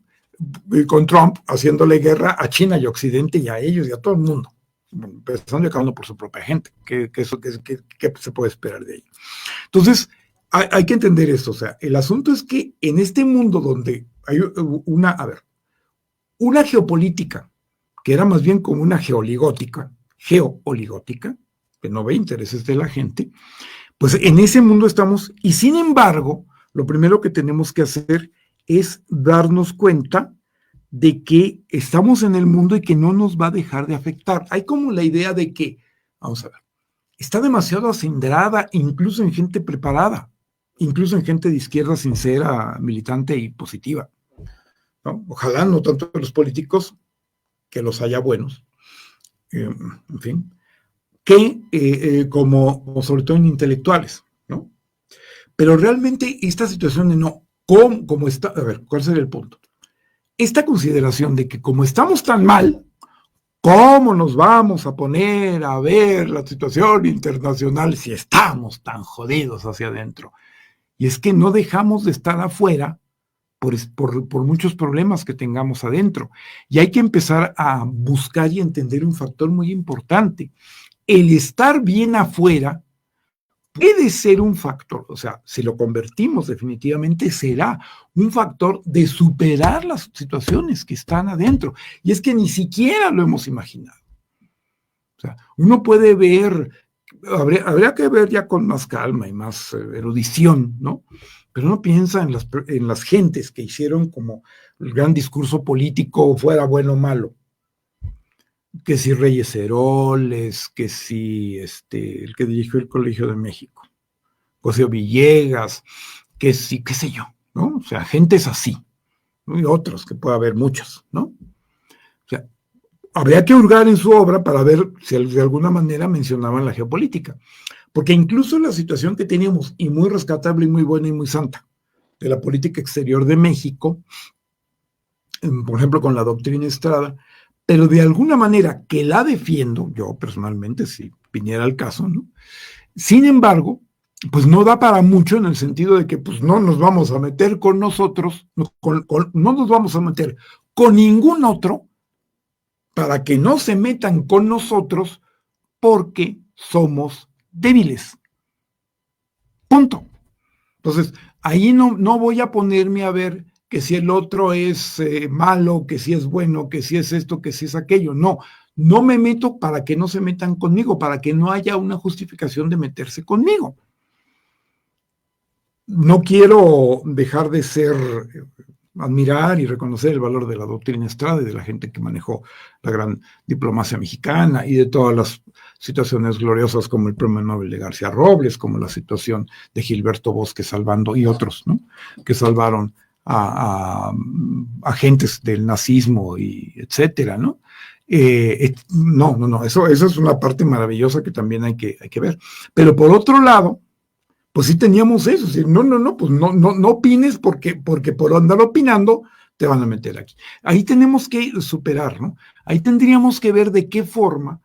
con Trump haciéndole guerra a China y a Occidente y a ellos y a todo el mundo, empezando y acabando por su propia gente. ¿Qué se puede esperar de ellos? Entonces, hay que entender esto. O sea, el asunto es que en este mundo donde hay una geopolítica que era más bien como una geoligótica, que no ve intereses de la gente, pues en ese mundo estamos, y sin embargo, lo primero que tenemos que hacer es darnos cuenta de que estamos en el mundo y que no nos va a dejar de afectar. Hay como la idea de que, vamos a ver, está demasiado acendrada, incluso en gente preparada, incluso en gente de izquierda sincera, militante y positiva, ¿no? Ojalá no tanto los políticos, que los haya buenos, en fin, que como sobre todo en intelectuales, ¿no? Pero realmente esta situación de no, ¿cómo está? A ver, ¿cuál sería el punto? Esta consideración de que como estamos tan mal, ¿cómo nos vamos a poner a ver la situación internacional si estamos tan jodidos hacia adentro? Y es que no dejamos de estar afuera por muchos problemas que tengamos adentro. Y hay que empezar a buscar y entender un factor muy importante. El estar bien afuera puede ser un factor, o sea, si lo convertimos definitivamente será un factor de superar las situaciones que están adentro. Y es que ni siquiera lo hemos imaginado. O sea, uno puede ver, habría que ver ya con más calma y más erudición, ¿no? Pero uno piensa en las gentes que hicieron como el gran discurso político, fuera bueno o malo. Que si Reyes Heroles, que si el que dirigió el Colegio de México, José Villegas, que si, qué sé yo, ¿no? O sea, gentes así, ¿no? Y otros, que puede haber muchos, ¿no? O sea, habría que hurgar en su obra para ver si de alguna manera mencionaban la geopolítica. Porque incluso la situación que teníamos, y muy rescatable y muy buena y muy santa, de la política exterior de México, por ejemplo, con la doctrina Estrada, pero de alguna manera que la defiendo, yo personalmente, si viniera al caso, ¿no? Sin embargo, pues no da para mucho en el sentido de que pues no nos vamos a meter con nosotros, no nos vamos a meter con ningún otro para que no se metan con nosotros porque somos débiles. Punto. Entonces, ahí no voy a ponerme a ver que si el otro es malo, que si es bueno, que si es esto, que si es aquello. No me meto para que no se metan conmigo, para que no haya una justificación de meterse conmigo. No quiero dejar de admirar y reconocer el valor de la doctrina Estrada y de la gente que manejó la gran diplomacia mexicana y de todas las situaciones gloriosas como el Premio Nobel de García Robles, como la situación de Gilberto Bosque salvando y otros, ¿no? Que salvaron a agentes del nazismo y etcétera, ¿no? No, eso es una parte maravillosa que también hay que ver. Pero por otro lado, pues sí teníamos eso, ¿sí? Pues no opines porque por andar opinando te van a meter aquí. Ahí tenemos que superar, ¿no? Ahí tendríamos que ver de qué forma,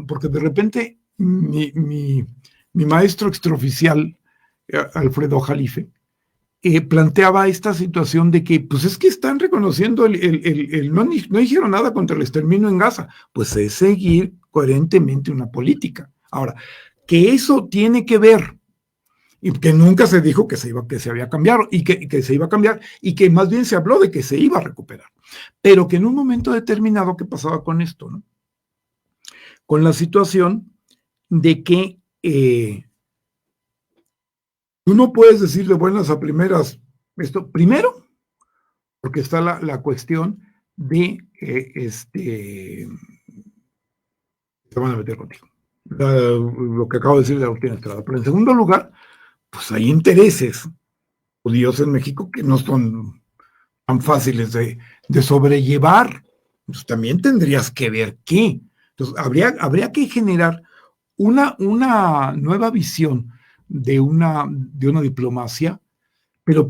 porque de repente mi maestro extraoficial, Alfredo Jalife, planteaba esta situación de que, pues es que están reconociendo no dijeron nada contra el exterminio en Gaza, pues es seguir coherentemente una política. Ahora, que eso tiene que ver, y que nunca se dijo que se había cambiado, y que se iba a cambiar, y que más bien se habló de que se iba a recuperar, pero que en un momento determinado, ¿qué pasaba con esto, no? Con la situación de que tú no puedes decir de buenas a primeras esto, primero, porque está la cuestión de se van a meter contigo. Lo que acabo de decir de la última entrada. Pero en segundo lugar, pues hay intereses judíos en México que no son tan fáciles de sobrellevar. Entonces también tendrías que ver qué. Entonces habría que generar una nueva visión de una diplomacia, pero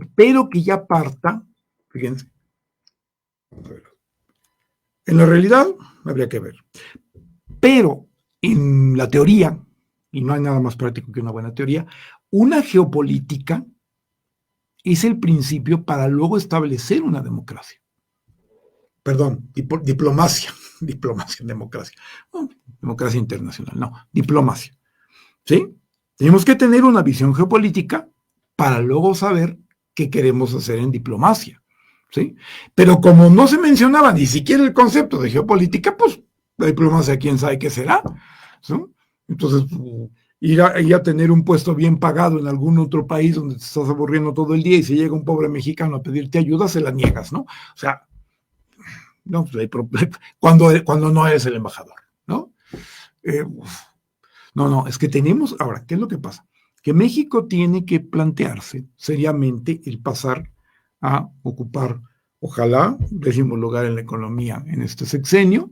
que ya parta, fíjense, en la realidad habría que ver, pero en la teoría, y no hay nada más práctico que una buena teoría, una geopolítica es el principio para luego establecer una democracia. Perdón, diplomacia, democracia. No, democracia internacional, no, diplomacia. ¿Sí? Tenemos que tener una visión geopolítica para luego saber qué queremos hacer en diplomacia. ¿Sí? Pero como no se mencionaba ni siquiera el concepto de geopolítica, pues la diplomacia quién sabe qué será. ¿Sí? Entonces, ir a tener un puesto bien pagado en algún otro país donde te estás aburriendo todo el día y si llega un pobre mexicano a pedirte ayuda, se la niegas, ¿no? O sea, no, pues cuando no eres el embajador, ¿no? No, es que tenemos, ahora, ¿qué es lo que pasa? Que México tiene que plantearse seriamente el pasar a ocupar, ojalá, 10º lugar en la economía en este sexenio,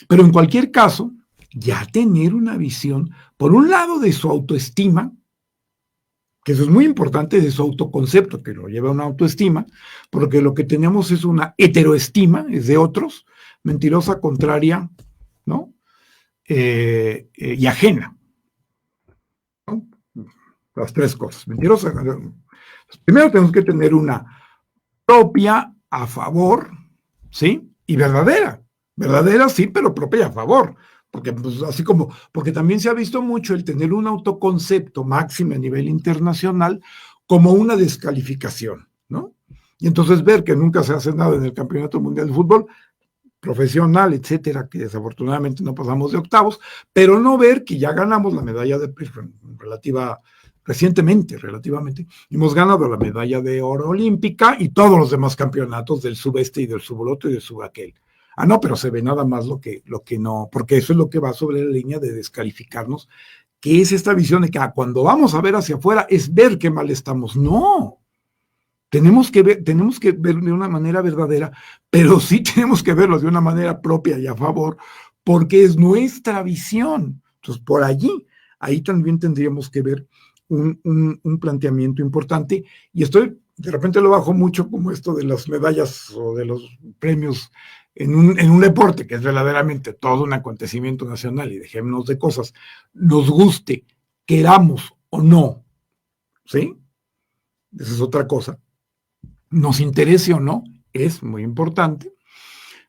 pero en cualquier caso, ya tener una visión, por un lado, de su autoestima, que eso es muy importante, de su autoconcepto, que lo lleva a una autoestima, porque lo que tenemos es una heteroestima, es de otros, mentirosa, contraria, ¿no? Y ajena, ¿no? Las tres cosas, mentirosa. Primero tenemos que tener una propia a favor, ¿sí? Y verdadera. Verdadera sí, pero propia a favor. Porque, pues, así como, porque también se ha visto mucho el tener un autoconcepto máximo a nivel internacional como una descalificación, ¿no? Y entonces ver que nunca se hace nada en el Campeonato Mundial de Fútbol profesional, etcétera, que desafortunadamente no pasamos de octavos, pero no ver que ya ganamos la medalla de recientemente, hemos ganado la medalla de oro olímpica y todos los demás campeonatos del subeste y del subloto y del subaquel. No, pero se ve nada más lo que no, porque eso es lo que va sobre la línea de descalificarnos, que es esta visión de que cuando vamos a ver hacia afuera es ver qué mal estamos. No, tenemos que ver de una manera verdadera, pero sí tenemos que verlo de una manera propia y a favor, porque es nuestra visión. Entonces, por ahí también tendríamos que ver un planteamiento importante, y de repente lo bajo mucho como esto de las medallas o de los premios en un deporte que es verdaderamente todo un acontecimiento nacional, y dejémonos de cosas, nos guste, queramos o no, ¿sí? Esa es otra cosa. Nos interese o no, es muy importante.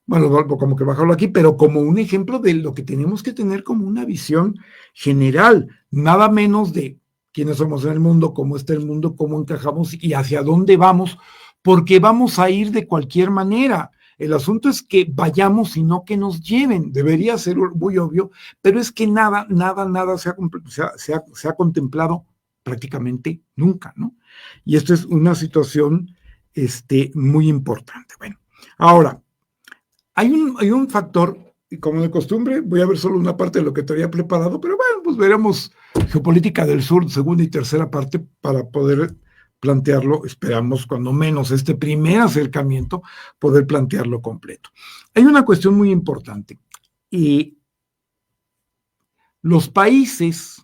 Bueno, como que bajarlo aquí, pero como un ejemplo de lo que tenemos que tener como una visión general, nada menos de quiénes somos en el mundo, cómo está el mundo, cómo encajamos y hacia dónde vamos, porque vamos a ir de cualquier manera. El asunto es que vayamos y no que nos lleven. Debería ser muy obvio, pero es que nada se ha contemplado prácticamente nunca, ¿no? Y esto es una situación muy importante. Bueno, ahora, hay un factor, y como de costumbre, voy a ver solo una parte de lo que te había preparado, pero bueno, pues veremos geopolítica del sur, segunda y tercera parte, para poder plantearlo, esperamos cuando menos este primer acercamiento, poder plantearlo completo. Hay una cuestión muy importante. Los países,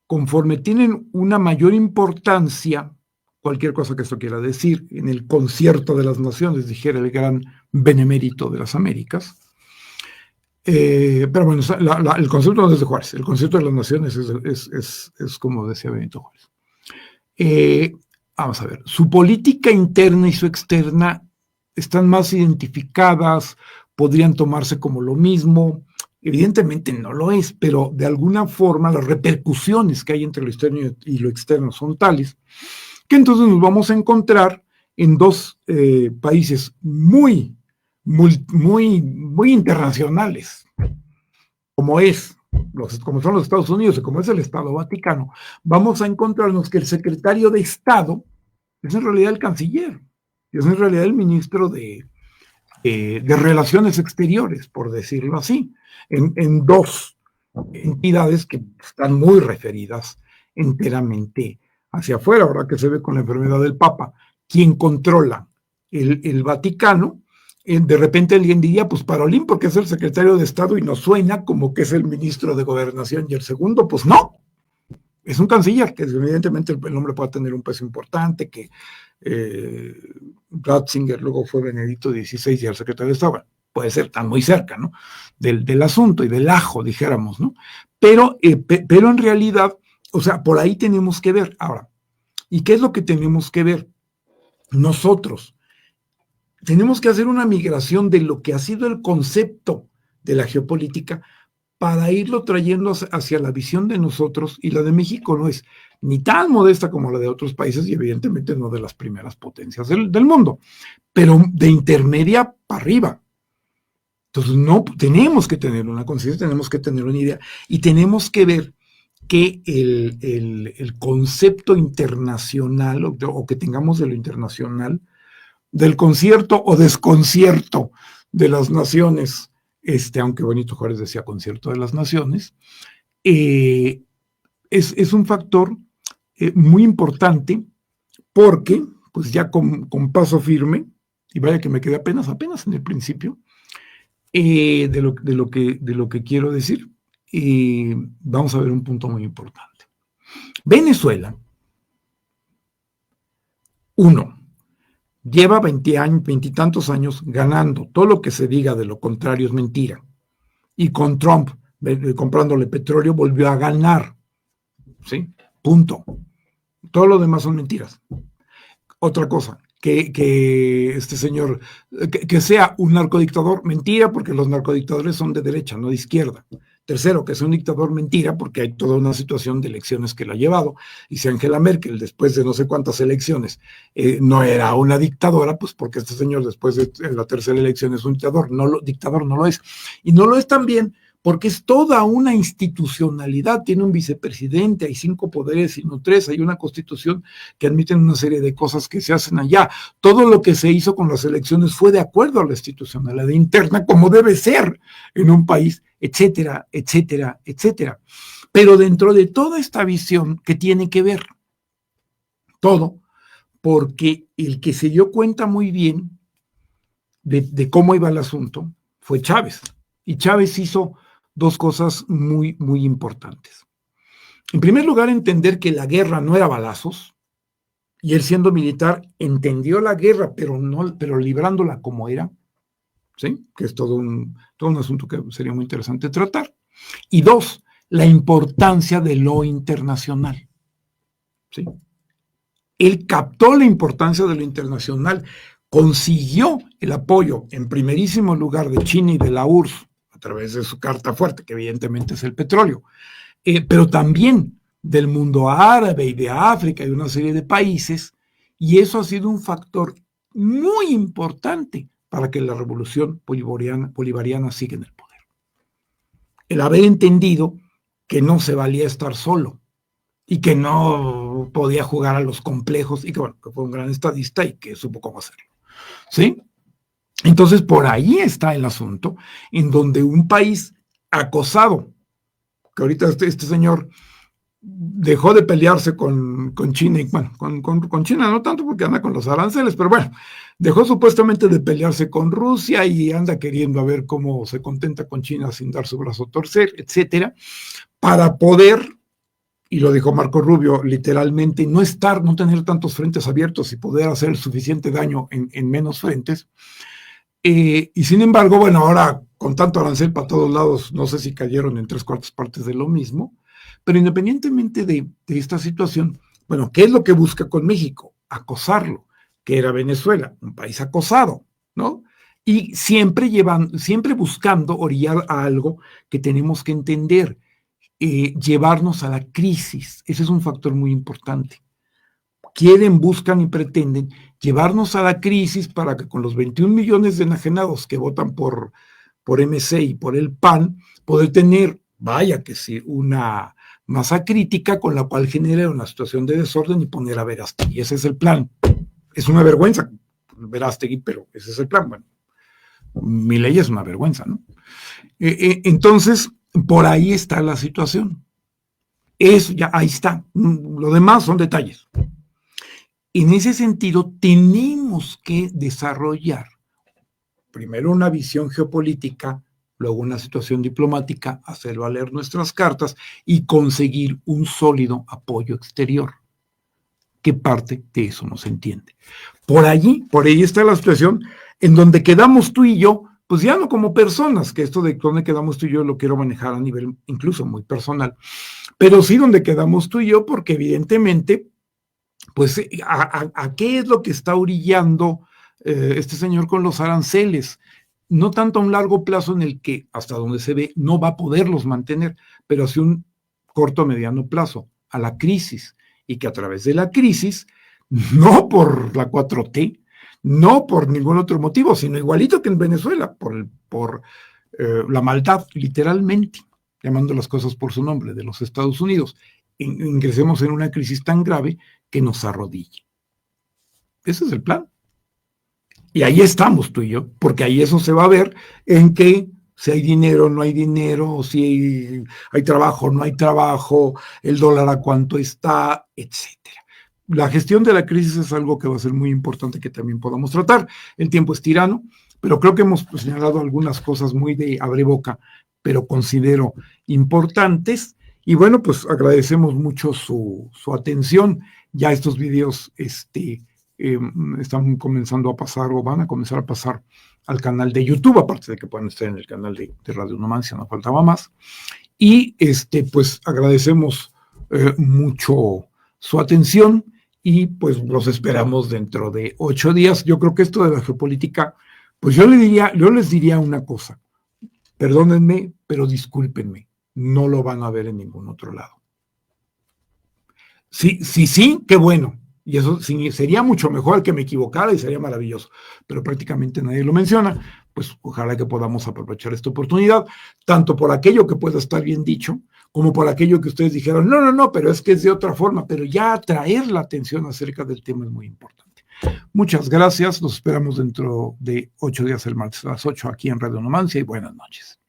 conforme tienen una mayor importancia, cualquier cosa que esto quiera decir, en el concierto de las naciones, dijera el gran benemérito de las Américas, pero bueno, el concepto no es de Juárez, el concepto de las naciones es como decía Benito Juárez. Vamos a ver, su política interna y su externa están más identificadas, podrían tomarse como lo mismo, evidentemente no lo es, pero de alguna forma las repercusiones que hay entre lo externo y lo externo son tales, que entonces nos vamos a encontrar en dos países muy internacionales, como son los Estados Unidos y como es el Estado Vaticano. Vamos a encontrarnos que el secretario de Estado es en realidad el canciller, es en realidad el ministro de Relaciones Exteriores, por decirlo así, en dos entidades que están muy referidas enteramente hacia afuera. Ahora que se ve con la enfermedad del Papa, quien controla el Vaticano, de repente alguien diría, pues Parolín, porque es el secretario de Estado y nos suena como que es el ministro de Gobernación, y el segundo, pues no, es un canciller, que evidentemente el hombre puede tener un peso importante, que Ratzinger luego fue Benedicto XVI y el secretario de Estado, puede ser tan muy cerca, ¿no? Del asunto y del ajo, dijéramos, ¿no? Pero en realidad, o sea, por ahí tenemos que ver. Ahora, ¿y qué es lo que tenemos que ver? Nosotros tenemos que hacer una migración de lo que ha sido el concepto de la geopolítica para irlo trayendo hacia la visión de nosotros, y la de México no es ni tan modesta como la de otros países y evidentemente no de las primeras potencias del mundo, pero de intermedia para arriba. Entonces no tenemos que tener una conciencia, tenemos que tener una idea y tenemos que ver que el concepto internacional o que tengamos de lo internacional, del concierto o desconcierto de las naciones, aunque Benito Juárez decía concierto de las naciones, es un factor muy importante porque, pues ya con paso firme, y vaya que me quedé apenas en el principio, de lo que quiero decir, vamos a ver un punto muy importante. Venezuela, lleva 20 y tantos años ganando. Todo lo que se diga de lo contrario es mentira. Y con Trump comprándole petróleo volvió a ganar. ¿Sí? Punto. Todo lo demás son mentiras. Otra cosa, que este señor, que sea un narcodictador, mentira, porque los narcodictadores son de derecha, no de izquierda. Tercero, que sea un dictador, mentira, porque hay toda una situación de elecciones que lo ha llevado. Y si Angela Merkel, después de no sé cuántas elecciones, no era una dictadora, pues porque este señor, después de la tercera elección, es un dictador. Dictador no lo es. Y no lo es también porque es toda una institucionalidad, tiene un vicepresidente, hay 5 poderes y no 3, hay una constitución que admite una serie de cosas que se hacen allá. Todo lo que se hizo con las elecciones fue de acuerdo a la institucionalidad interna, como debe ser en un país, etcétera, etcétera, etcétera. Pero dentro de toda esta visión que tiene que ver todo, porque el que se dio cuenta muy bien de cómo iba el asunto fue Chávez, y Chávez hizo 2 cosas muy, muy importantes. En primer lugar, entender que la guerra no era balazos, y él siendo militar entendió la guerra, pero librándola como era, ¿sí? Que es todo un asunto que sería muy interesante tratar. Y 2, la importancia de lo internacional, ¿sí? Él captó la importancia de lo internacional, consiguió el apoyo en primerísimo lugar de China y de la URSS, a través de su carta fuerte, que evidentemente es el petróleo, pero también del mundo árabe y de África y de una serie de países, y eso ha sido un factor muy importante para que la revolución bolivariana siga en el poder. El haber entendido que no se valía estar solo y que no podía jugar a los complejos y que, bueno, que fue un gran estadista y que supo cómo hacerlo, ¿sí? Entonces, por ahí está el asunto, en donde un país acosado, que ahorita este señor dejó de pelearse con China, y bueno, con China no tanto porque anda con los aranceles, pero bueno, dejó supuestamente de pelearse con Rusia y anda queriendo a ver cómo se contenta con China sin dar su brazo a torcer, etcétera, para poder, y lo dijo Marco Rubio literalmente, no tener tantos frentes abiertos y poder hacer suficiente daño en menos frentes. Y sin embargo, bueno, ahora con tanto arancel para todos lados, no sé si cayeron en 3/4 partes de lo mismo, pero independientemente de esta situación, bueno, ¿qué es lo que busca con México? Acosarlo, que era Venezuela, un país acosado, ¿no? Y siempre buscando orillar a algo que tenemos que entender, llevarnos a la crisis. Ese es un factor muy importante. Quieren, buscan y pretenden llevarnos a la crisis para que con los 21 millones de enajenados que votan por MC y por el PAN, poder tener, vaya que sí, una masa crítica con la cual genera una situación de desorden y poner a Verástegui. Ese es el plan. Es una vergüenza Verástegui, pero ese es el plan. Bueno, mi ley es una vergüenza, ¿no? Entonces, por ahí está la situación. Eso ya, ahí está. Lo demás son detalles. En ese sentido, tenemos que desarrollar primero una visión geopolítica, luego una situación diplomática, hacer valer nuestras cartas y conseguir un sólido apoyo exterior. ¿Qué parte de eso no se entiende? Por ahí está la situación en donde quedamos tú y yo, pues ya no como personas, que esto de donde quedamos tú y yo lo quiero manejar a nivel incluso muy personal, pero sí donde quedamos tú y yo, porque evidentemente, pues, ¿a qué es lo que está orillando este señor con los aranceles? No tanto a un largo plazo en el que, hasta donde se ve, no va a poderlos mantener, pero hacia un corto o mediano plazo, a la crisis, y que a través de la crisis, no por la 4T, no por ningún otro motivo, sino igualito que en Venezuela, por la maldad, literalmente, llamando las cosas por su nombre, de los Estados Unidos, ingresemos en una crisis tan grave que nos arrodille. Ese es el plan. Y ahí estamos tú y yo, porque ahí eso se va a ver en que si hay dinero, no hay dinero, o si hay trabajo, no hay trabajo, el dólar a cuánto está, etcétera. La gestión de la crisis es algo que va a ser muy importante que también podamos tratar. El tiempo es tirano, pero creo que hemos señalado algunas cosas muy de abreboca, pero considero importantes. Y bueno, pues agradecemos mucho su atención. Ya estos videos están comenzando a pasar o van a comenzar a pasar al canal de YouTube, aparte de que puedan estar en el canal de Radio Numancia, no faltaba más. Y pues agradecemos mucho su atención y pues los esperamos dentro de 8 días. Yo creo que esto de la geopolítica, pues yo les diría una cosa, perdónenme, pero discúlpenme, no lo van a ver en ningún otro lado. Sí, qué bueno. Y eso sí, sería mucho mejor que me equivocara y sería maravilloso. Pero prácticamente nadie lo menciona. Pues ojalá que podamos aprovechar esta oportunidad, tanto por aquello que pueda estar bien dicho, como por aquello que ustedes dijeron, no, pero es que es de otra forma, pero ya atraer la atención acerca del tema es muy importante. Muchas gracias, nos esperamos dentro de 8 días el martes a las 8 aquí en Radio Numancia y buenas noches.